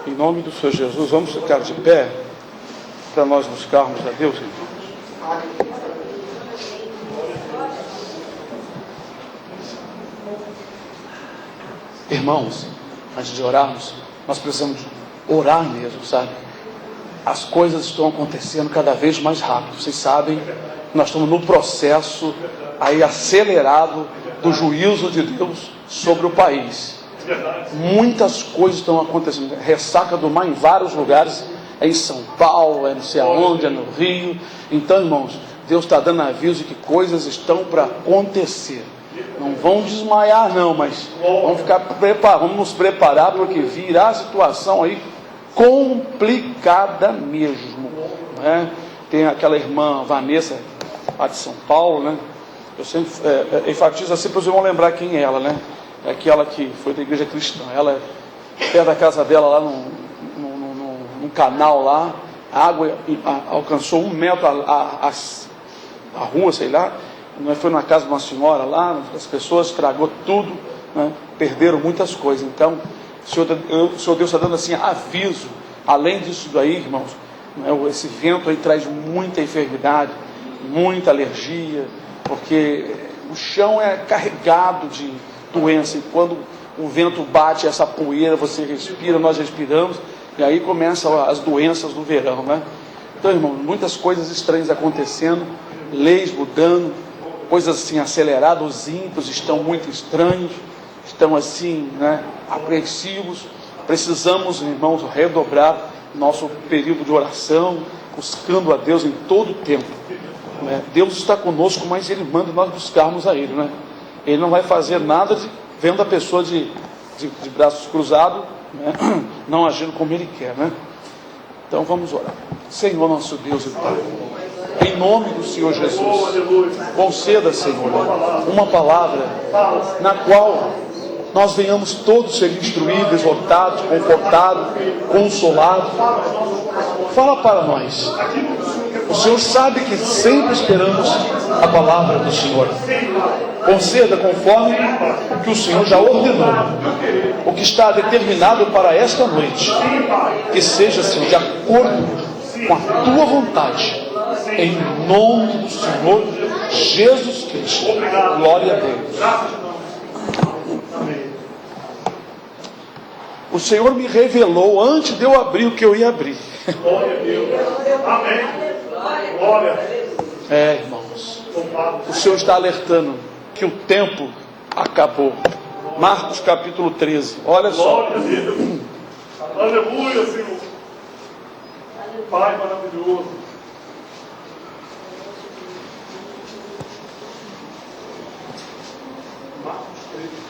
Em nome do Senhor Jesus, vamos ficar de pé para nós buscarmos a Deus, irmãos. Irmãos, antes de orarmos, nós precisamos orar mesmo, sabe? As coisas estão acontecendo cada vez mais rápido. Vocês sabem, nós estamos no processo aí acelerado do juízo de Deus sobre o país. Muitas coisas estão acontecendo. Ressaca do mar em vários lugares. É em São Paulo, é não sei aonde, é no Rio. Então, irmãos, Deus está dando aviso de que coisas estão para acontecer. Não vão desmaiar não, mas vamos nos preparar, porque virá a situação aí complicada mesmo, né? Tem aquela irmã Vanessa, lá de São Paulo, né? Eu sempre enfatizo assim para os irmãos lembrar quem é ela, né? É aquela que foi da igreja cristã. Ela, perto da casa dela, lá num canal lá, a água alcançou 1 metro a rua, sei lá. Foi na casa de uma senhora lá, as pessoas estragou tudo, né? Perderam muitas coisas. Então, o Senhor Deus está dando assim aviso. Além disso daí, irmãos, né? Esse vento aí traz muita enfermidade, muita alergia, porque o chão é carregado de doença, e quando o vento bate, essa poeira, você respira, nós respiramos, e aí começam as doenças do verão, né? Então, irmão, muitas coisas estranhas acontecendo, leis mudando, coisas assim aceleradas, os ímpios estão muito estranhos, estão assim, né, apreensivos. Precisamos, irmãos, redobrar nosso período de oração, buscando a Deus em todo o tempo, né? Deus está conosco, mas Ele manda nós buscarmos a Ele, né? Ele não vai fazer nada vendo a pessoa de braços cruzados, né? Não agindo como Ele quer, né? Então vamos orar. Senhor nosso Deus e Pai, em nome do Senhor Jesus, conceda, Senhor, uma palavra na qual nós venhamos todos ser instruídos, exortados, confortados, consolados. Fala para nós. O Senhor sabe que sempre esperamos a palavra do Senhor. Conceda conforme o que o Senhor já ordenou, o que está determinado para esta noite, que seja, Senhor, de acordo com a Tua vontade, em nome do Senhor Jesus Cristo. Glória a Deus. O Senhor me revelou antes de eu abrir o que eu ia abrir. Glória a Deus. Amém. Glória a Deus. Irmãos, o Senhor está alertando que o tempo acabou. Marcos capítulo 13. Olha só. Glória a Deus. Aleluia, Senhor. Pai maravilhoso. Marcos 13.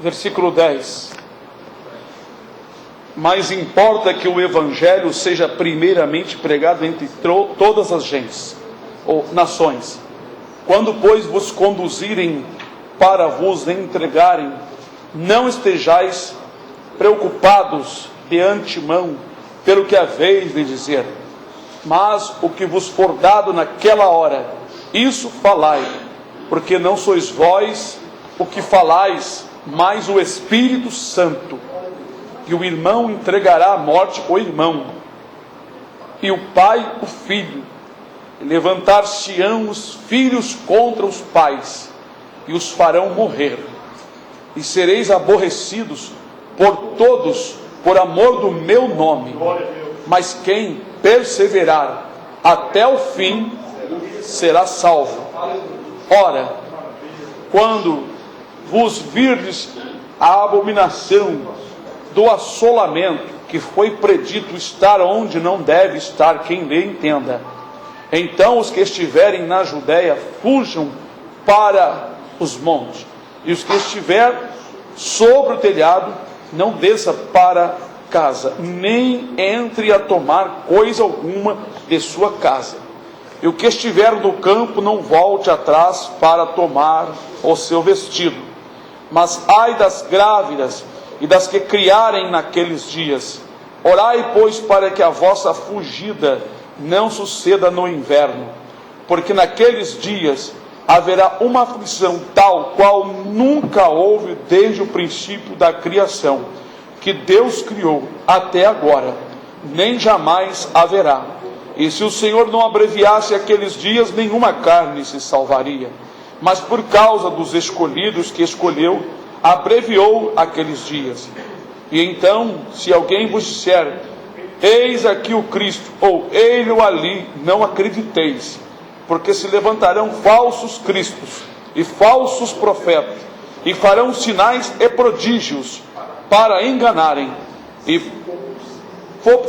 Versículo 10. Mas importa que o Evangelho seja primeiramente pregado entre todas as gentes, ou nações. Quando, pois, vos conduzirem para vos entregarem, não estejais preocupados de antemão pelo que haveis de dizer, mas o que vos for dado naquela hora, isso falai, porque não sois vós o que falais, mas o Espírito Santo. E o irmão entregará à morte o irmão, e o pai o filho. E levantar-se-ão os filhos contra os pais, e os farão morrer. E sereis aborrecidos por todos, por amor do meu nome. Mas quem perseverar até o fim, será salvo. Ora, quando vos virdes a abominação do assolamento, que foi predito estar onde não deve estar quem lhe entenda, então os que estiverem na Judéia fujam para os montes, e os que estiver sobre o telhado não desça para casa, nem entre a tomar coisa alguma de sua casa. e o que estiver no campo não volte atrás para tomar o seu vestido. Mas ai das grávidas e das que criarem naqueles dias. Orai, pois, para que a vossa fugida não suceda no inverno, porque naqueles dias haverá uma aflição tal qual nunca houve desde o princípio da criação, que Deus criou até agora, nem jamais haverá. E se o Senhor não abreviasse aqueles dias, nenhuma carne se salvaria. Mas por causa dos escolhidos que escolheu, abreviou aqueles dias. E então, se alguém vos disser, eis aqui o Cristo, ou ele ou ali, não acrediteis, porque se levantarão falsos cristos e falsos profetas, e farão sinais e prodígios para enganarem, e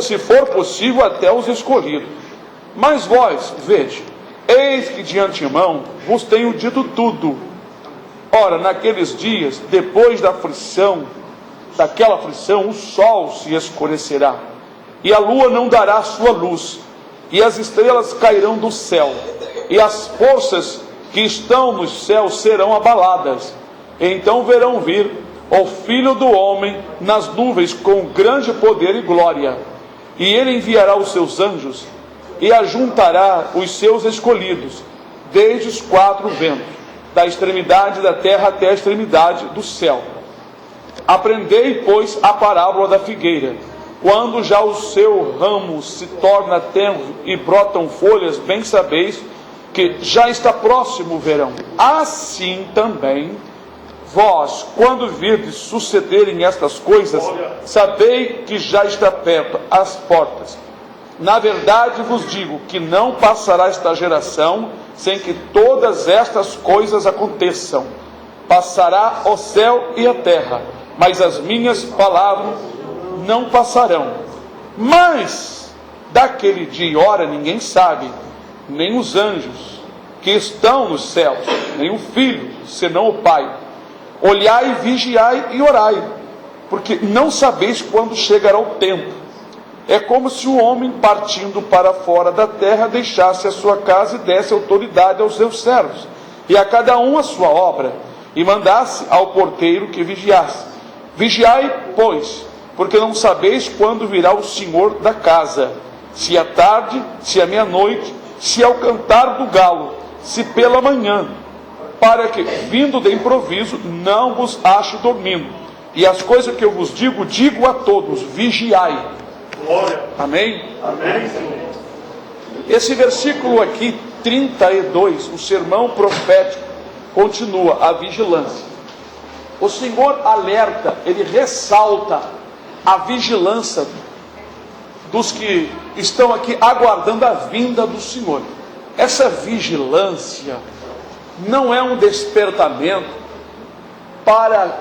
se for possível até os escolhidos. Mas vós, vede, eis que de antemão vos tenho dito tudo. Ora, naqueles dias, depois daquela aflição, o sol se escurecerá, e a lua não dará sua luz, e as estrelas cairão do céu, e as forças que estão nos céus serão abaladas. Então verão vir o Filho do Homem nas nuvens com grande poder e glória. E ele enviará os seus anjos e ajuntará os seus escolhidos desde os quatro ventos, da extremidade da terra até a extremidade do céu. Aprendei, pois, a parábola da figueira. Quando já o seu ramo se torna tenro e brotam folhas, bem sabeis que já está próximo o verão. Assim também vós, quando virdes sucederem estas coisas, sabei que já está perto as portas. Na verdade vos digo que não passará esta geração sem que todas estas coisas aconteçam. Passará o céu e a terra, mas as minhas palavras não passarão. Mas daquele dia e hora ninguém sabe, nem os anjos que estão nos céus, nem o Filho, senão o Pai. Olhai, vigiai e orai, porque não sabeis quando chegará o tempo. É como se o homem, partindo para fora da terra, deixasse a sua casa e desse autoridade aos seus servos, e a cada um a sua obra, e mandasse ao porteiro que vigiasse. Vigiai, pois, porque não sabeis quando virá o Senhor da casa, se à tarde, se à meia-noite, se ao cantar do galo, se pela manhã, para que, vindo de improviso, não vos ache dormindo. E as coisas que eu vos digo, digo a todos, vigiai. Glória. Amém? Amém, Senhor. Esse versículo aqui, 32, o sermão profético, continua a vigilância. O Senhor alerta, ele ressalta a vigilância dos que estão aqui aguardando a vinda do Senhor. Essa vigilância não é um despertamento para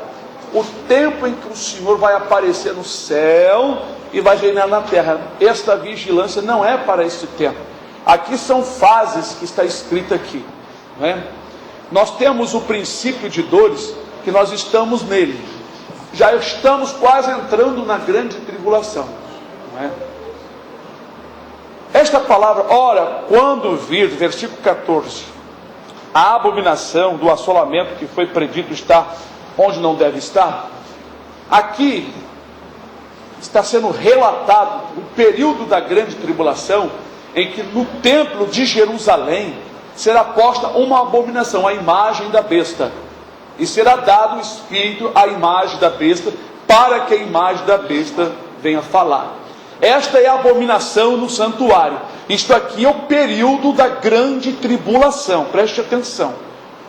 o tempo em que o Senhor vai aparecer no céu e vai reinar na terra. Esta vigilância não é para esse tempo. Aqui são fases que está escrito aqui, não é? Nós temos o princípio de dores, que nós estamos nele. Já estamos quase entrando na grande tribulação, não é? Esta palavra, ora, quando vir, versículo 14, a abominação do assolamento que foi predito estar onde não deve estar, aqui está sendo relatado o período da grande tribulação, em que no templo de Jerusalém será posta uma abominação, a imagem da besta, e será dado o espírito à imagem da besta, para que a imagem da besta venha falar. Esta é a abominação no santuário. Isto aqui é o período da grande tribulação, preste atenção.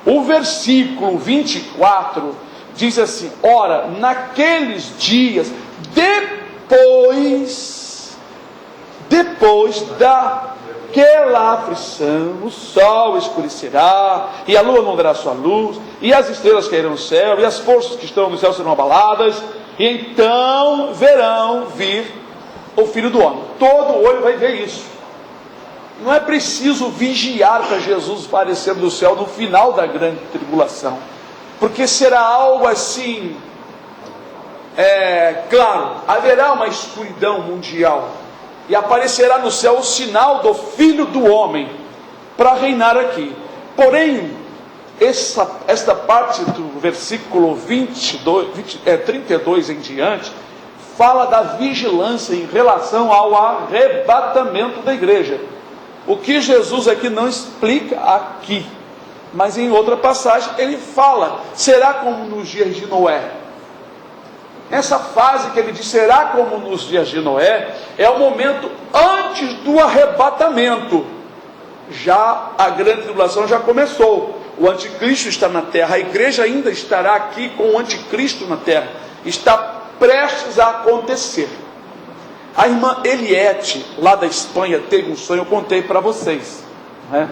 O versículo 24 diz assim: ora, naqueles dias, depois daquela aflição, o sol escurecerá, e a lua não dará sua luz, e as estrelas cairão no céu, e as forças que estão no céu serão abaladas, e então verão vir o Filho do Homem. Todo olho vai ver isso. Não é preciso vigiar para Jesus aparecer do céu no final da grande tribulação, porque será algo assim, claro, haverá uma escuridão mundial, e aparecerá no céu o sinal do Filho do Homem, para reinar aqui. Porém, esta parte do versículo 32 em diante, fala da vigilância em relação ao arrebatamento da igreja. O que Jesus aqui não explica aqui, mas em outra passagem ele fala, será como nos dias de Noé. Essa fase que ele diz, será como nos dias de Noé, é o momento antes do arrebatamento. Já a grande tribulação já começou, o anticristo está na terra, a igreja ainda estará aqui com o anticristo na terra, está prestes a acontecer. A irmã Eliette, lá da Espanha, teve um sonho, eu contei para vocês, né?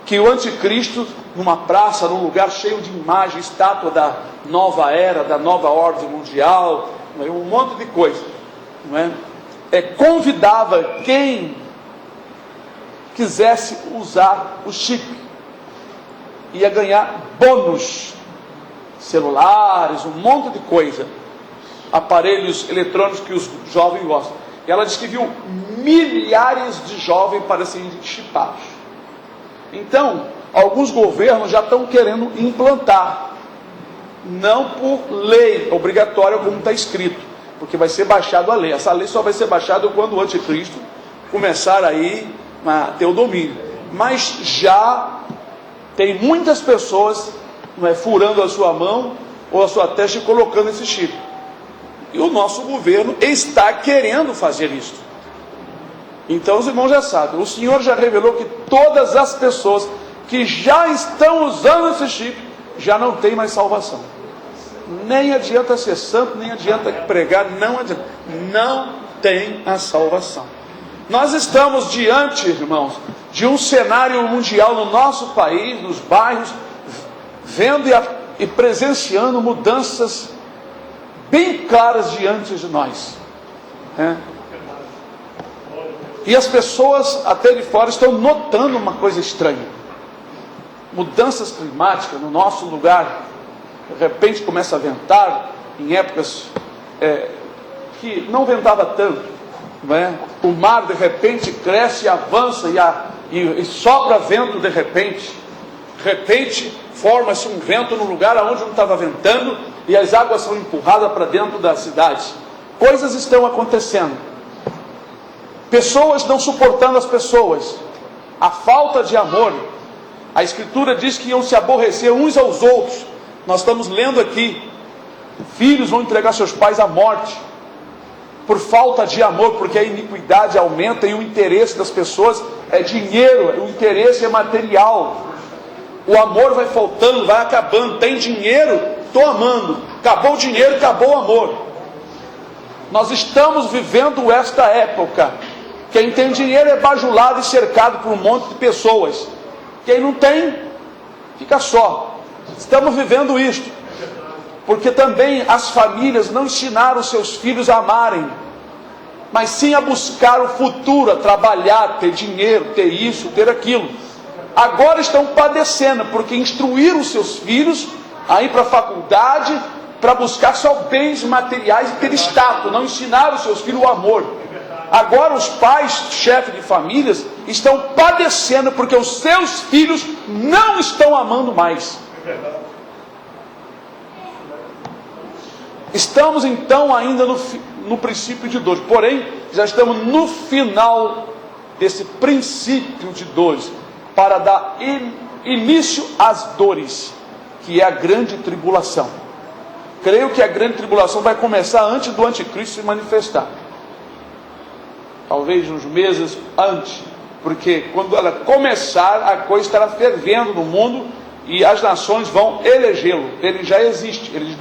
Que o anticristo, numa praça, num lugar cheio de imagens, estátua da nova era, da nova ordem mundial, um monte de coisa, não é? Convidava quem quisesse usar o chip, ia ganhar bônus, celulares, um monte de coisa, aparelhos eletrônicos que os jovens gostam. E ela disse que viu milhares de jovens para serem chipados. Então, alguns governos já estão querendo implantar, não por lei obrigatória como está escrito, porque vai ser baixado a lei. Essa lei só vai ser baixada quando o anticristo começar aí a ter o domínio. Mas já tem muitas pessoas furando a sua mão ou a sua testa e colocando esse chip. E o nosso governo está querendo fazer isso. Então os irmãos já sabem, o Senhor já revelou que todas as pessoas que já estão usando esse chip, já não tem mais salvação. Nem adianta ser santo, nem adianta pregar, não adianta. Não tem a salvação. Nós estamos diante, irmãos, de um cenário mundial no nosso país, nos bairros, vendo e presenciando mudanças bem claras diante de nós. E as pessoas até de fora estão notando uma coisa estranha. Mudanças climáticas no nosso lugar. De repente começa a ventar, em épocas que não ventava tanto. Não é? O mar de repente cresce e avança e sopra vento de repente. De repente forma-se um vento no lugar onde não estava ventando e as águas são empurradas para dentro da cidade. Coisas estão acontecendo. Pessoas não suportando as pessoas. A falta de amor. A Escritura diz que iam se aborrecer uns aos outros. Nós estamos lendo aqui. Filhos vão entregar seus pais à morte por falta de amor, porque a iniquidade aumenta e o interesse das pessoas é dinheiro, o interesse é material. O amor vai faltando, vai acabando. Tem dinheiro, estou amando. Acabou o dinheiro, acabou o amor. Nós estamos vivendo esta época. Quem tem dinheiro é bajulado e cercado por um monte de pessoas. Quem não tem, fica só. Estamos vivendo isto. Porque também as famílias não ensinaram seus filhos a amarem, mas sim a buscar o futuro, a trabalhar, ter dinheiro, ter isso, ter aquilo. Agora estão padecendo, porque instruíram seus filhos a ir para a faculdade, para buscar só bens materiais e ter status. Não ensinaram seus filhos o amor. Agora os pais, chefes de famílias, estão padecendo, porque os seus filhos não estão amando mais. Estamos então ainda no princípio de dores, porém já estamos no final desse princípio de dores, para dar início às dores, que é a grande tribulação. Creio que a grande tribulação vai começar antes do anticristo se manifestar, talvez uns meses antes, porque quando ela começar, a coisa estará fervendo no mundo e as nações vão elegê-lo. Ele já existe, ele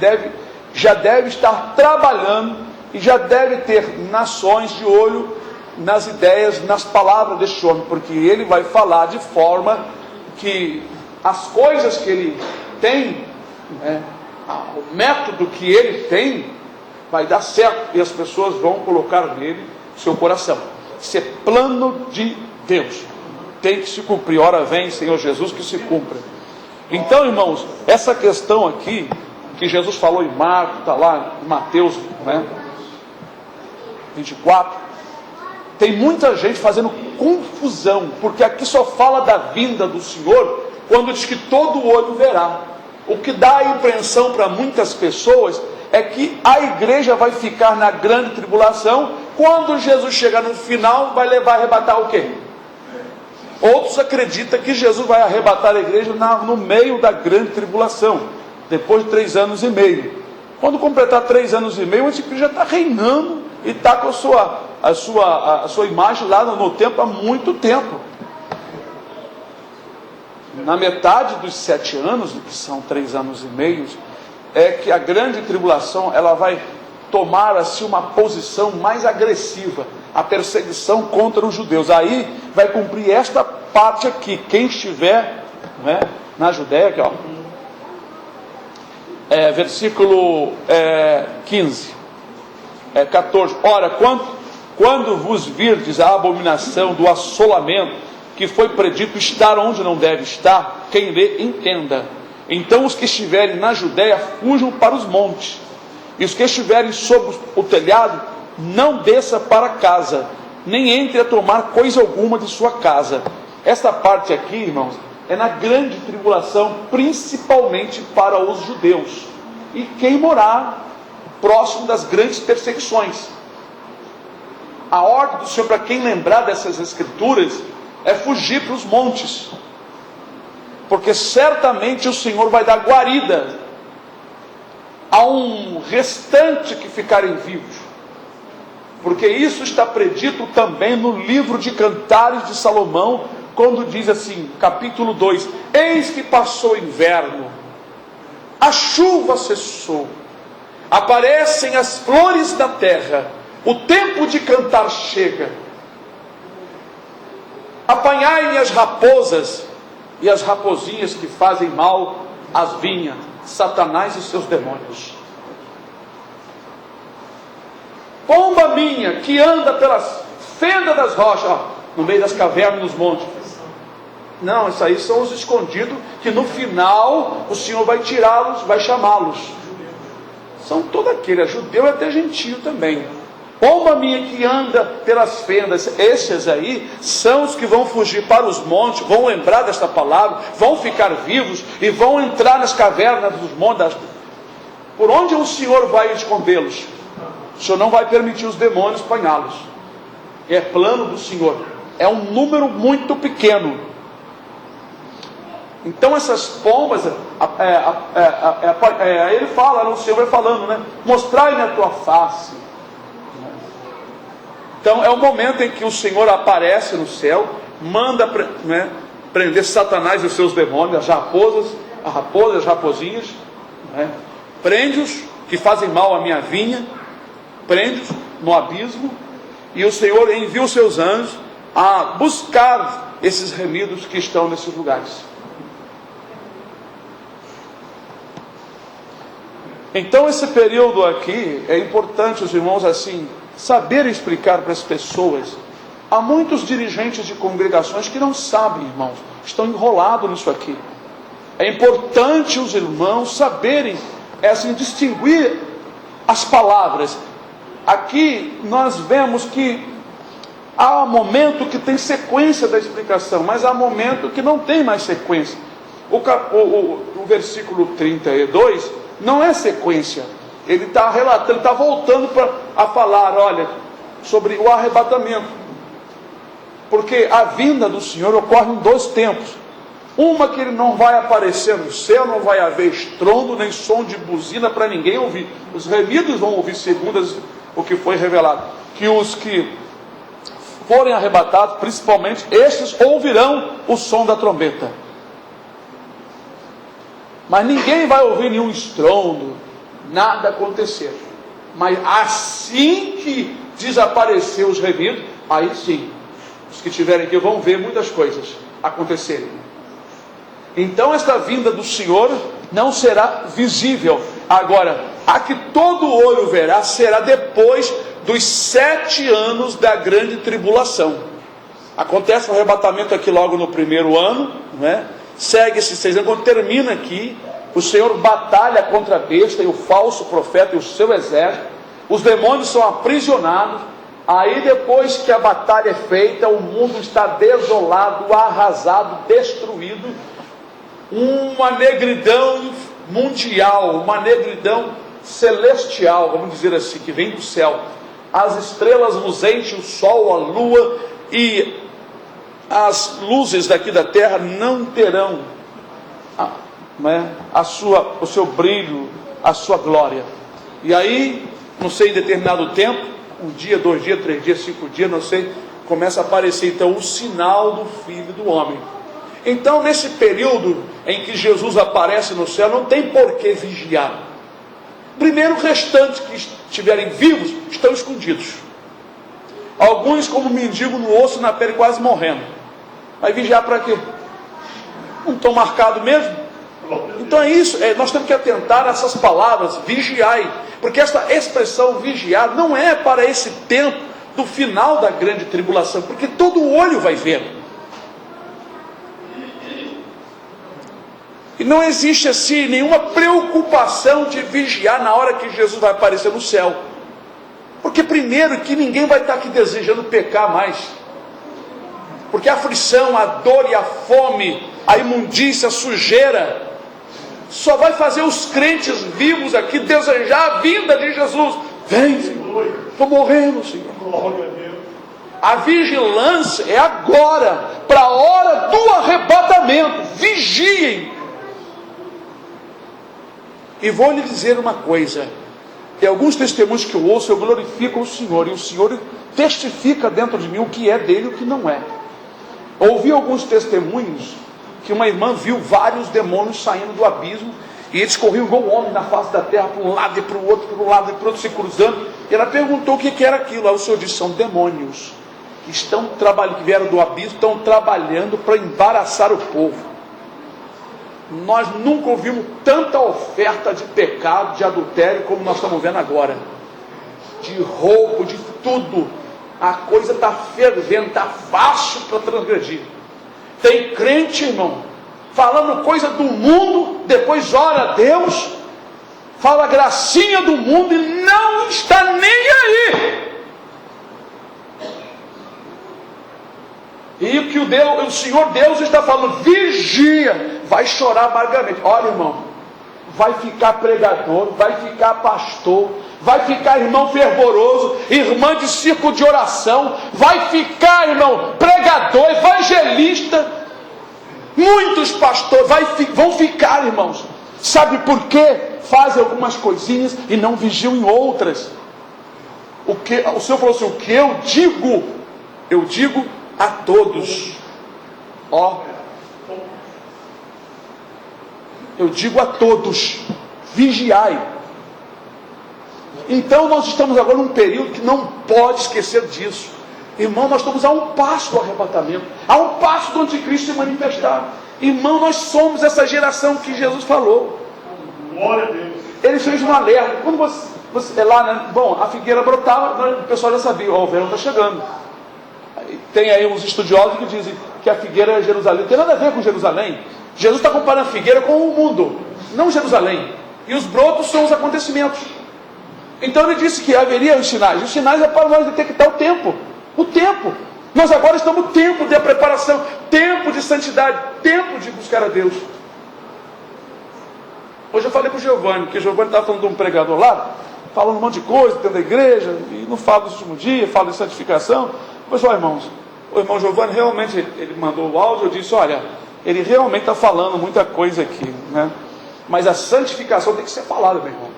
já deve estar trabalhando e já deve ter nações de olho nas ideias, nas palavras deste homem, porque ele vai falar de forma que as coisas que ele tem, o método que ele tem, vai dar certo e as pessoas vão colocar nele seu coração. Isso é plano de Deus, tem que se cumprir. Ora vem, Senhor Jesus, que se cumpra. Então, irmãos, essa questão aqui que Jesus falou em Marcos, está lá em Mateus 24, tem muita gente fazendo confusão, porque aqui só fala da vinda do Senhor quando diz que todo olho verá. O que dá a impressão para muitas pessoas é que a igreja vai ficar na grande tribulação, quando Jesus chegar no final, vai levar a arrebatar o quê? Outros acreditam que Jesus vai arrebatar a igreja no meio da grande tribulação, depois de 3 anos e meio. Quando completar 3 anos e meio, o anticristo já está reinando e está com a sua imagem lá no templo há muito tempo. Na metade dos 7 anos, que são 3 anos e meio, é que a grande tribulação ela vai tomar assim uma posição mais agressiva, a perseguição contra os judeus. Aí vai cumprir esta parte aqui. Quem estiver, né, na Judéia, aqui, ó, versículo 15, 14. Ora, quando vos virdes a abominação do assolamento, que foi predito estar onde não deve estar, quem lê, entenda. Então os que estiverem na Judéia fujam para os montes, e os que estiverem sobre o telhado, não desça para casa, nem entre a tomar coisa alguma de sua casa. Esta parte aqui, irmãos, é na grande tribulação, principalmente para os judeus, e quem morar próximo das grandes perseguições. A ordem do Senhor, para quem lembrar dessas escrituras, é fugir para os montes, porque certamente o Senhor vai dar guarida a um restante que ficarem vivos, porque isso está predito também no livro de Cantares de Salomão, quando diz assim, capítulo 2: eis que passou o inverno, a chuva cessou, aparecem as flores da terra, o tempo de cantar chega. Apanhai-me as raposas e as raposinhas que fazem mal às vinhas, Satanás e seus demônios. Pomba minha que anda pelas fendas das rochas, ó, no meio das cavernas, nos montes. Não, isso aí são os escondidos, que no final o Senhor vai tirá-los, vai chamá-los. São todo aquele, é judeu e até gentio também. Pomba minha que anda pelas fendas, esses aí são os que vão fugir para os montes, vão lembrar desta palavra, vão ficar vivos e vão entrar nas cavernas dos montes. Por onde o Senhor vai escondê-los? O Senhor não vai permitir os demônios apanhá-los. É plano do Senhor. É um número muito pequeno. Então essas pombas, ele fala, o Senhor vai falando, né? Mostrai-me a tua face. Então é o momento em que o Senhor aparece no céu, manda prender Satanás e os seus demônios, as raposas, as raposinhas, né? Prende-os que fazem mal à minha vinha, prende-os no abismo, e o Senhor envia os seus anjos a buscar esses remidos que estão nesses lugares. Então esse período aqui é importante, os irmãos, assim, saber explicar para as pessoas. Há muitos dirigentes de congregações que não sabem, irmãos, estão enrolados nisso aqui. É importante os irmãos saberem, assim, distinguir as palavras. Aqui nós vemos que há momento que tem sequência da explicação, mas há momento que não tem mais sequência. O versículo 32 não é sequência. Ele está relatando, está voltando a falar, olha, sobre o arrebatamento. Porque a vinda do Senhor ocorre em 2 tempos. Uma que ele não vai aparecer no céu, não vai haver estrondo, nem som de buzina para ninguém ouvir. Os remidos vão ouvir, segundo o que foi revelado. Que os que forem arrebatados, principalmente, estes ouvirão o som da trombeta. Mas ninguém vai ouvir nenhum estrondo, nada acontecer. Mas assim que desaparecer os remidos, aí sim, os que estiverem aqui vão ver muitas coisas acontecerem. Então esta vinda do Senhor não será visível. Agora, a que todo olho verá será depois dos 7 anos da grande tribulação. Acontece o arrebatamento aqui logo no primeiro ano, né? Segue esses 6 anos, quando termina aqui, o Senhor batalha contra a besta e o falso profeta e o seu exército. Os demônios são aprisionados, Aí depois que a batalha é feita, o mundo está desolado, arrasado, destruído. Uma negridão mundial, uma negridão celestial, vamos dizer assim, que vem do céu. As estrelas luzentes, o sol, a lua e as luzes daqui da terra não terão o seu brilho, a sua glória. E aí, não sei, em determinado tempo, 1 dia, 2 dias, 3 dias, 5 dias, não sei, começa a aparecer então o sinal do Filho do Homem. Então, nesse período em que Jesus aparece no céu, não tem por que vigiar. Primeiro, os restantes que estiverem vivos estão escondidos. Alguns, como mendigo no osso, na pele, quase morrendo. Vai vigiar para quê? Não estão marcados mesmo? Então é isso, nós temos que atentar a essas palavras, vigiai. Porque essa expressão vigiar não é para esse tempo do final da grande tribulação, porque todo olho vai ver. E não existe assim nenhuma preocupação de vigiar na hora que Jesus vai aparecer no céu. Porque primeiro que ninguém vai estar aqui desejando pecar mais. Porque a aflição, a dor e a fome, a imundícia, a sujeira, só vai fazer os crentes vivos aqui desejar a vinda de Jesus. Vem, Senhor, estou morrendo, Senhor. A vigilância é agora, para a hora do arrebatamento. Vigiem. E vou lhe dizer uma coisa. Tem alguns testemunhos que eu ouço, eu glorifico o Senhor. E o Senhor testifica dentro de mim o que é dele e o que não é. Ouvi alguns testemunhos que uma irmã viu vários demônios saindo do abismo. E eles corriam igual homem na face da terra, para um lado e para o outro, para um lado e para o outro, se cruzando. E ela perguntou o que era aquilo. Aí o Senhor disse, são demônios que estão trabalhando, que vieram do abismo, estão trabalhando para embaraçar o povo. Nós nunca ouvimos tanta oferta de pecado, de adultério, como nós estamos vendo agora. De roubo, de tudo. A coisa está fervendo, está fácil para transgredir. Tem crente, irmão, falando coisa do mundo, depois ora a Deus, fala a gracinha do mundo e não está nem aí. E o que o Senhor Deus está falando, vigia, vai chorar amargamente. Olha, irmão, vai ficar pregador, vai ficar pastor, vai ficar irmão fervoroso, irmã de círculo de oração, vai ficar, irmão, pregador, evangelista. Muitos pastores vão ficar, irmãos. Sabe por quê? Fazem algumas coisinhas e não vigiam em outras. O Senhor falou assim, o que eu digo a todos. Eu digo a todos, vigiai. Então nós estamos agora num período que não pode esquecer disso. Irmão, nós estamos a um passo do arrebatamento, a um passo do anticristo se manifestar. Irmão, nós somos essa geração que Jesus falou. Glória a Deus. Ele fez um alerta. Quando você lá, né? Bom, a figueira brotava, o pessoal já sabia, o verão está chegando. Tem aí uns estudiosos que dizem que a figueira é Jerusalém. Não tem nada a ver com Jerusalém. Jesus está comparando a figueira com o mundo, não Jerusalém. E os brotos são os acontecimentos. Então ele disse que haveria os sinais. Os sinais é para nós detectar o tempo. O tempo. Nós agora estamos no tempo de preparação, tempo de santidade, tempo de buscar a Deus. Hoje eu falei para o Giovanni, que o Giovanni estava falando de um pregador lá, falando um monte de coisa dentro da igreja, e não fala do último dia, fala de santificação. Pois ó, irmãos, o irmão Giovanni realmente, ele mandou o áudio, eu disse, olha, ele realmente está falando muita coisa aqui, né? Mas a santificação tem que ser falada, meu irmão.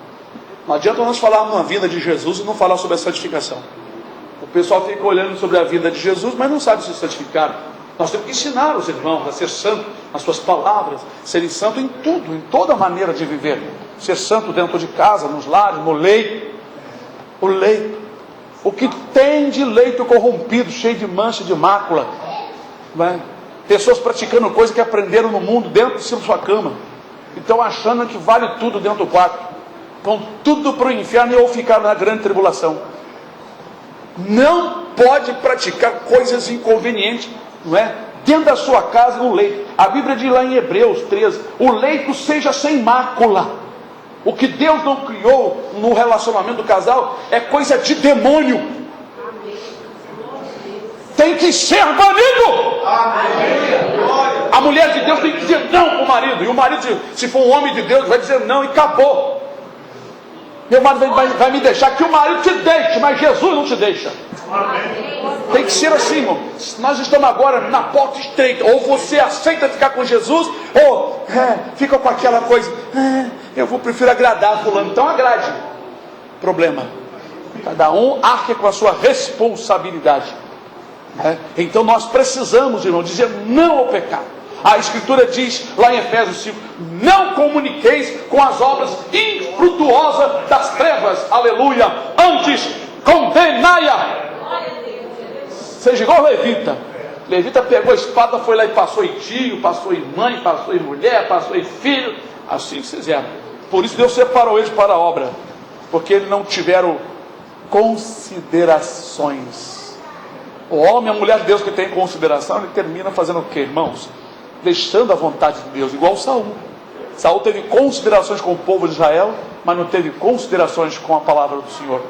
Não adianta nós falarmos na vida de Jesus e não falar sobre a santificação. O pessoal fica olhando sobre a vida de Jesus, mas não sabe se santificar. Nós temos que ensinar os irmãos a ser santo nas suas palavras, serem santos em tudo, em toda maneira de viver. Ser santo dentro de casa, nos lares, no leito. O leito. O que tem de leito corrompido, cheio de mancha, de mácula. Né? Pessoas praticando coisas que aprenderam no mundo, dentro de sua cama. Então achando que vale tudo dentro do quarto. Vão tudo para o inferno ou ficar na grande tribulação. Não pode praticar coisas inconvenientes, não é? Dentro da sua casa, no leito. A Bíblia diz lá em Hebreus 13, o leito seja sem mácula. O que Deus não criou no relacionamento do casal é coisa de demônio. tem que ser banido. A mulher de Deus tem que dizer não para o marido. E o marido, se for um homem de Deus, vai dizer não e acabou. Meu marido vai me deixar, que o marido te deixe, mas Jesus não te deixa. Tem que ser assim, irmão. Nós estamos agora na porta estreita. Ou você aceita ficar com Jesus, ou fica com aquela coisa. Prefiro agradar fulano. Então agrade. Problema. Cada um arque com a sua responsabilidade. Então nós precisamos, irmão, dizer não ao pecado. A Escritura diz lá em Efésios 5: não comuniqueis com as obras infrutuosas das trevas, aleluia, antes condenai-a. Seja igual Levita. Levita pegou a espada, foi lá e passou em tio, passou em mãe, passou em mulher, passou em filho. Assim fizeram. Por isso Deus separou eles para a obra, porque eles não tiveram considerações. O homem e a mulher de Deus que tem consideração, ele termina fazendo o que, irmãos? Deixando a vontade de Deus, igual Saul. Saul teve considerações com o povo de Israel, mas não teve considerações com a palavra do Senhor.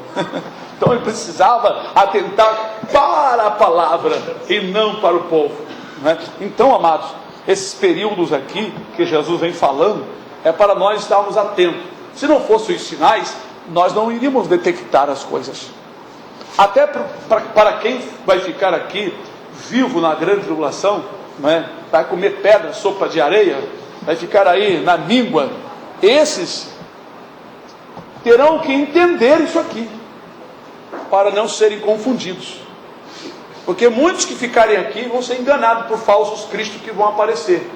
Então ele precisava atentar para a palavra e não para o povo, né? Então, amados, esses períodos aqui que Jesus vem falando é para nós estarmos atentos. Se não fossem os sinais, nós não iríamos detectar as coisas. Até para quem vai ficar aqui vivo na grande tribulação, né? Vai comer pedra, sopa de areia, vai ficar aí na míngua, esses terão que entender isso aqui, para não serem confundidos. Porque muitos que ficarem aqui vão ser enganados por falsos cristos que vão aparecer.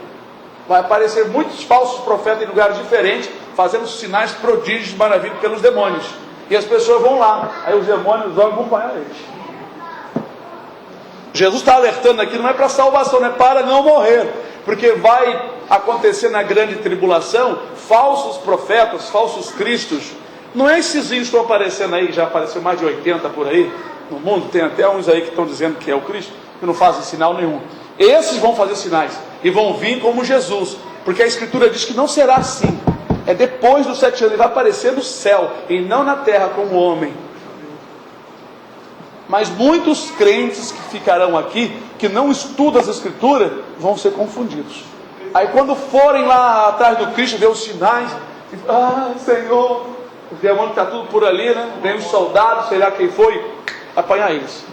Vai aparecer muitos falsos profetas em lugares diferentes, fazendo sinais, prodígios, maravilhas pelos demônios. E as pessoas vão lá, aí os demônios vão acompanhar eles. Jesus está alertando aqui, não é para salvação, não é para não morrer. Porque vai acontecer na grande tribulação falsos profetas, falsos cristos. Não é esses que estão aparecendo aí, já apareceu mais de 80 por aí no mundo, tem até uns aí que estão dizendo que é o Cristo, que não fazem sinal nenhum. Esses vão fazer sinais e vão vir como Jesus, porque a Escritura diz que não será assim. É depois dos 7 anos, ele vai aparecer no céu e não na terra como homem. Mas muitos crentes que ficarão aqui, que não estudam as Escrituras, vão ser confundidos. Aí quando forem lá atrás do Cristo, ver os sinais, Senhor, o demônio está tudo por ali, né? Vem os soldados, sei lá quem foi, apanhar eles.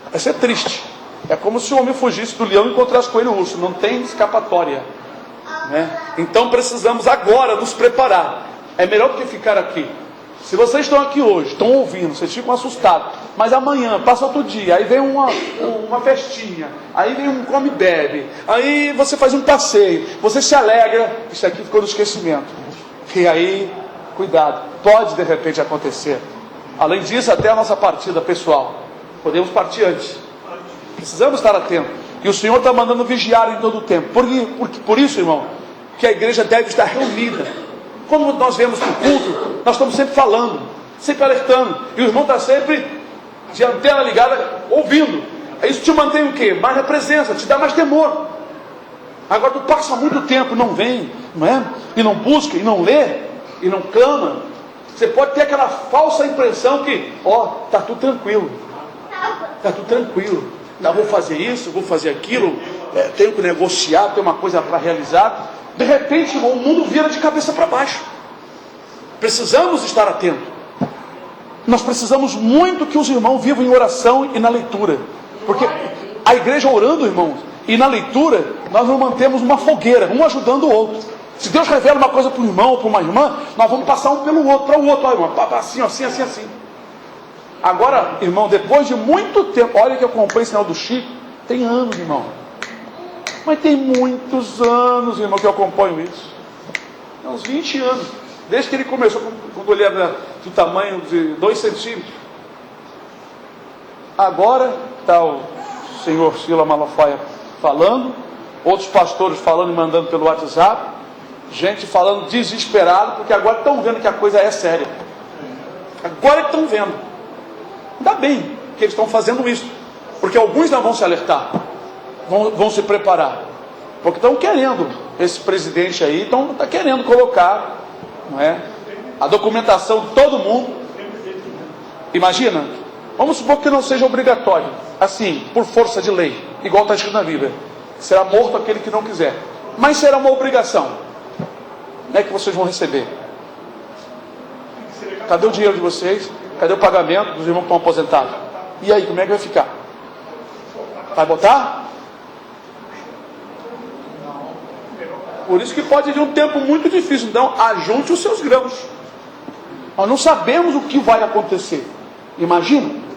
Vai ser triste. É como se o homem fugisse do leão e encontrasse com ele o urso. Não tem escapatória, né? Então precisamos agora nos preparar. É melhor do que ficar aqui. Se vocês estão aqui hoje, estão ouvindo, vocês ficam assustados, mas amanhã, passa outro dia, aí vem uma festinha, aí vem um come e bebe, aí você faz um passeio, você se alegra, isso aqui ficou no esquecimento. E aí, cuidado, pode de repente acontecer. Além disso, até a nossa partida pessoal, podemos partir antes. Precisamos estar atentos. E o Senhor está mandando vigiar em todo o tempo. Por isso, irmão, que a igreja deve estar reunida. Quando nós vemos para o culto, nós estamos sempre falando, sempre alertando. E o irmão está sempre de antena ligada, ouvindo. Isso te mantém o quê? Mais na presença, te dá mais temor. Agora tu passa muito tempo, não vem, não é? E não busca, e não lê, e não clama. Você pode ter aquela falsa impressão que, está tudo tranquilo. Está tudo tranquilo. Vou fazer isso, vou fazer aquilo, tenho que negociar, tenho uma coisa para realizar. De repente, o mundo vira de cabeça para baixo. Precisamos estar atentos. Nós precisamos muito que os irmãos vivam em oração e na leitura. Porque a igreja orando, irmãos, e na leitura, nós não mantemos uma fogueira, um ajudando o outro. Se Deus revela uma coisa para um irmão ou para uma irmã, nós vamos passar um pelo outro, para o outro. Olha, irmão, assim, assim, assim, assim. Agora, irmão, depois de muito tempo, olha que eu acompanho o sinal do Chico, tem anos, irmão. Mas tem muitos anos, irmão, que eu acompanho isso. Tem uns 20 anos. Desde que ele começou, quando ele era do tamanho de 2 centímetros. Agora está o senhor Sila Malafaia falando, outros pastores falando e mandando pelo WhatsApp, gente falando desesperado, porque agora estão vendo que a coisa é séria. Agora estão vendo. Ainda bem que eles estão fazendo isso, porque alguns não vão se alertar. Vão se preparar, porque estão querendo, esse presidente aí está querendo colocar, não é, a documentação de todo mundo. Imagina, Vamos supor que não seja obrigatório, assim, por força de lei, igual está escrito na Bíblia. Será morto aquele que não quiser. Mas será uma obrigação. Como é que vocês vão receber? Cadê o dinheiro de vocês? Cadê o pagamento dos irmãos que estão aposentados? E aí, como é que vai ficar? Vai botar? Por isso que pode vir um tempo muito difícil. Então, ajunte os seus grãos. Nós não sabemos o que vai acontecer. Imagina,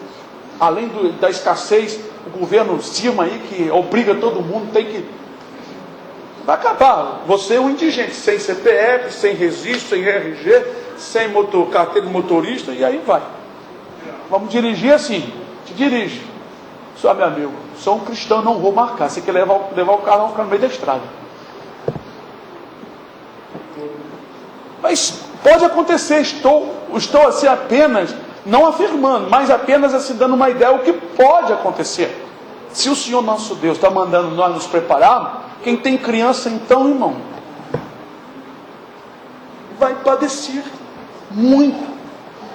além da escassez, o governo estima aí que obriga todo mundo, tem que... Vai acabar. Você é um indigente, sem CPF, sem registro, sem RG, sem carteira de motorista, e aí vai. Vamos dirigir assim. Te dirige. Só meu amigo, sou um cristão, não vou marcar. Você quer levar o carro, vamos ficar no meio da estrada. Mas pode acontecer, estou assim apenas, não afirmando, mas apenas assim dando uma ideia do que pode acontecer. Se o Senhor nosso Deus está mandando nós nos prepararmos, quem tem criança então, irmão, vai padecer muito.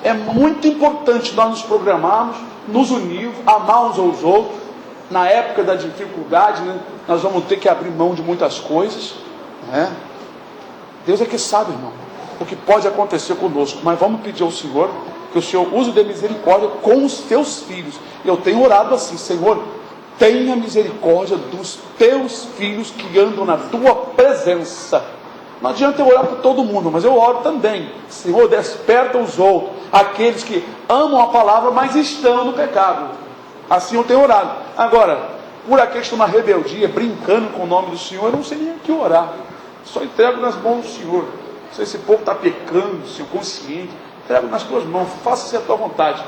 É muito importante nós nos programarmos, nos unirmos, amar uns aos outros. Na época da dificuldade, né, nós vamos ter que abrir mão de muitas coisas, né? Deus é que sabe, irmão, o que pode acontecer conosco. Mas vamos pedir ao Senhor que o Senhor use de misericórdia com os teus filhos. Eu tenho orado assim: Senhor, tenha misericórdia dos teus filhos que andam na tua presença. Não adianta eu orar por todo mundo, mas eu oro também. Senhor, desperta os outros, aqueles que amam a palavra, mas estão no pecado. Assim eu tenho orado. Agora, por aqueles que estão na rebeldia, brincando com o nome do Senhor, eu não sei nem o que orar. Só entrego nas mãos do Senhor. Se esse povo está pecando, Senhor, consciente, entrego nas tuas mãos, faça-se a tua vontade.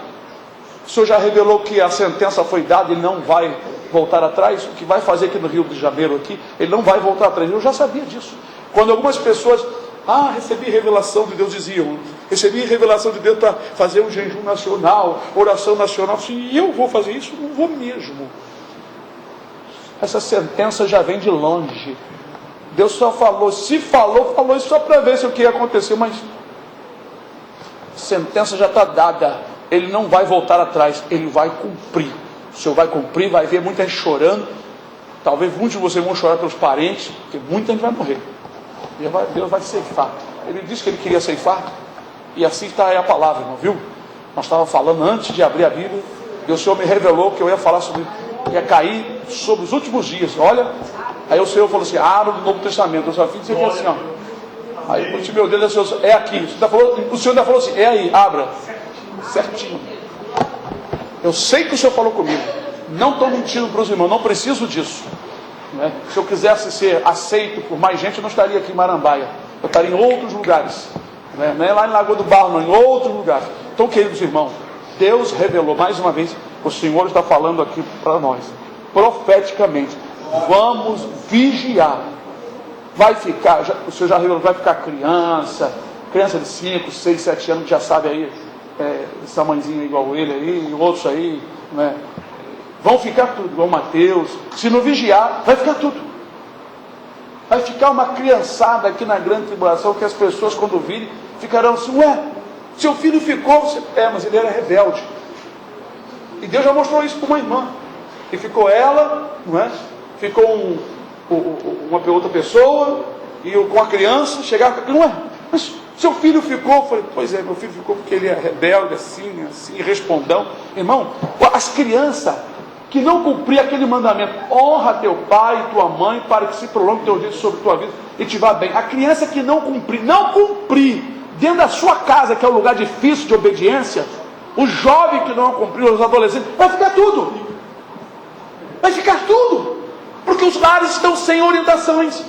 O Senhor já revelou que a sentença foi dada e não vai voltar atrás. O que vai fazer aqui no Rio de Janeiro, aqui, ele não vai voltar atrás. Eu já sabia disso. Quando algumas pessoas, recebi revelação de Deus, diziam, recebi revelação de Deus para fazer um jejum nacional, oração nacional. Sim, e eu vou fazer isso? Não vou mesmo. Essa sentença já vem de longe. Deus só falou, se falou isso só para ver se o que ia acontecer, mas a sentença já está dada. Ele não vai voltar atrás, ele vai cumprir. O Senhor vai cumprir, vai ver muita gente chorando. Talvez muitos de vocês vão chorar pelos parentes, porque muita gente vai morrer. Deus vai ceifar. Ele disse que ele queria ceifar, e assim está aí a palavra, irmão, viu? Nós estávamos falando antes de abrir a Bíblia, e o Senhor me revelou que eu ia falar sobre, ia cair sobre os últimos dias. Olha, aí o Senhor falou assim: abra no Novo Testamento. Eu só fiz dizer assim, ó. Aí o meu Deus, é aqui. O Senhor ainda falou assim: é aí, abra. Certinho. Eu sei que o Senhor falou comigo. Não estou mentindo para os irmãos, não preciso disso. Né? Se eu quisesse ser aceito por mais gente, eu não estaria aqui em Marambaia. Eu estaria em outros lugares. Né? Não é lá em Lagoa do Barro, não, em outros lugares. Então, queridos irmãos, Deus revelou mais uma vez. O Senhor está falando aqui para nós, profeticamente. Vamos vigiar. Vai ficar, o Senhor já revelou, vai ficar criança de 5, 6, 7 anos, que já sabe aí, essa mãezinha igual ele aí, e outros aí, né? Vão ficar tudo, igual Mateus. Se não vigiar, vai ficar tudo. Vai ficar uma criançada aqui na grande tribulação, que as pessoas quando virem, ficarão assim: ué, seu filho ficou, mas ele era rebelde. E Deus já mostrou isso para uma irmã. E ficou ela, não é? Ficou uma outra pessoa, e com a criança, chegava, não é? Mas seu filho ficou. Eu falei: pois é, meu filho ficou porque ele é rebelde, assim, respondão. Irmão, as crianças que não cumprir aquele mandamento, honra teu pai e tua mãe, para que se prolongue teu dia sobre tua vida e te vá bem. A criança que não cumprir dentro da sua casa, que é um lugar difícil de obediência, o jovem que não cumpriu, os adolescentes, vai ficar tudo. Vai ficar tudo. Porque os lares estão sem orientações.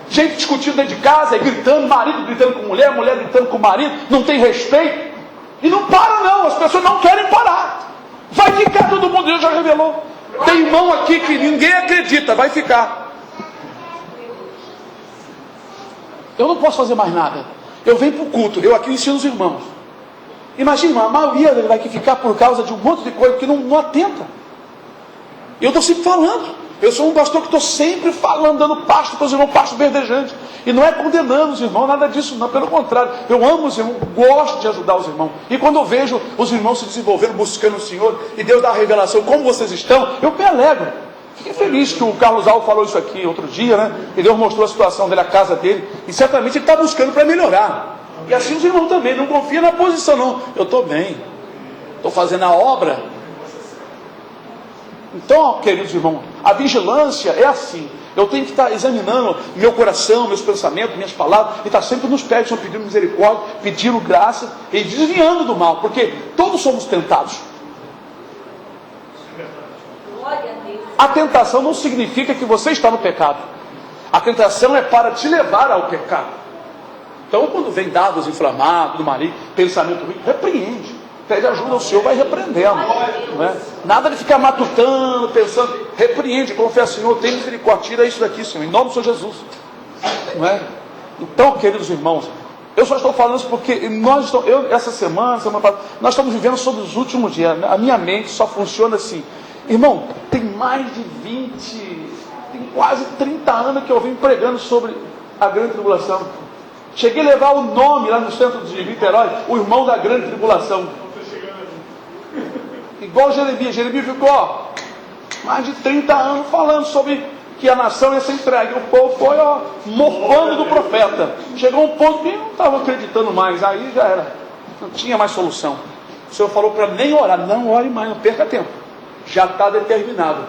Gente discutindo dentro de casa, gritando, marido gritando com mulher, mulher gritando com marido, não tem respeito. E não para não, as pessoas não querem parar. Vai ficar todo mundo, Deus já revelou. Tem irmão aqui que ninguém acredita, vai ficar. Eu não posso fazer mais nada. Eu venho para o culto, eu aqui ensino os irmãos. Imagina, a maioria vai ficar por causa de um monte de coisa que não atenta. Eu estou sempre falando. Eu sou um pastor que estou sempre falando, dando pasto para os irmãos, pasto verdejante. E não é condenando os irmãos, nada disso, não. Pelo contrário, eu amo os irmãos, gosto de ajudar os irmãos. E quando eu vejo os irmãos se desenvolvendo, buscando o Senhor, e Deus dá a revelação, como vocês estão, eu me alegro. Fiquei feliz que o Carlos Alves falou isso aqui outro dia, né? E Deus mostrou a situação dele, a casa dele. E certamente ele está buscando para melhorar. E assim os irmãos também, não confia na posição, não. Eu estou bem, estou fazendo a obra. Então, queridos irmãos, a vigilância é assim. Eu tenho que estar examinando meu coração, meus pensamentos, minhas palavras, e estar sempre nos pés, pedindo misericórdia, pedindo graça e desviando do mal, porque todos somos tentados. A tentação não significa que você está no pecado. A tentação é para te levar ao pecado. Então, quando vem dados inflamados do marido, pensamento ruim, repreende. Pede ajuda ao Senhor, vai repreendendo. Não é? Nada de ficar matutando, pensando. Repreende, confessa, Senhor, tem misericórdia, tira isso daqui, Senhor, em nome do Senhor Jesus. Não é? Então, queridos irmãos, eu só estou falando isso porque essa semana passada, nós estamos vivendo sobre os últimos dias. A minha mente só funciona assim. Irmão, tem mais de 20, tem quase 30 anos que eu venho pregando sobre a grande tribulação. Cheguei a levar o nome lá no centro de Niterói, o irmão da grande tribulação. Igual Jeremias ficou mais de 30 anos falando sobre que a nação ia ser entregue. O povo foi morfando do profeta. Chegou um ponto que não estava acreditando mais, aí já era, não tinha mais solução. O Senhor falou para nem orar, não ore mais, não perca tempo, já está determinado.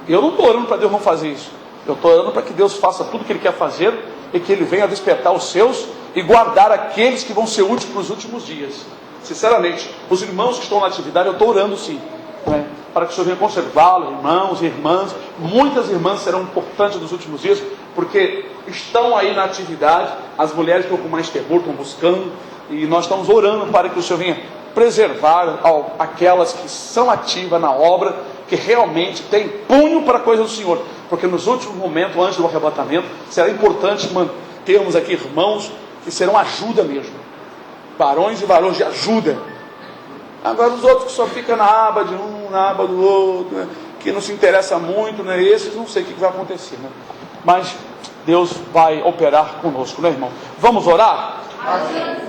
Eu não estou orando para Deus não fazer isso, eu estou orando para que Deus faça tudo o que Ele quer fazer e que Ele venha despertar os seus e guardar aqueles que vão ser úteis para os últimos dias. Sinceramente, os irmãos que estão na atividade, eu estou orando sim, né? Para que o Senhor venha conservá-los, irmãos e irmãs. Muitas irmãs serão importantes nos últimos dias, porque estão aí na atividade. As mulheres estão com mais temor, estão buscando, e nós estamos orando para que o Senhor venha preservar aquelas que são ativas na obra, que realmente têm punho para a coisa do Senhor, porque nos últimos momentos, antes do arrebatamento, será importante mantermos aqui irmãos que serão ajuda mesmo, varões e varões de ajuda. Agora os outros que só ficam na aba de um, na aba do outro, né? Que não se interessa muito, né? Esses não sei o que vai acontecer, né? Mas Deus vai operar conosco, né, irmão? Vamos orar? Amém.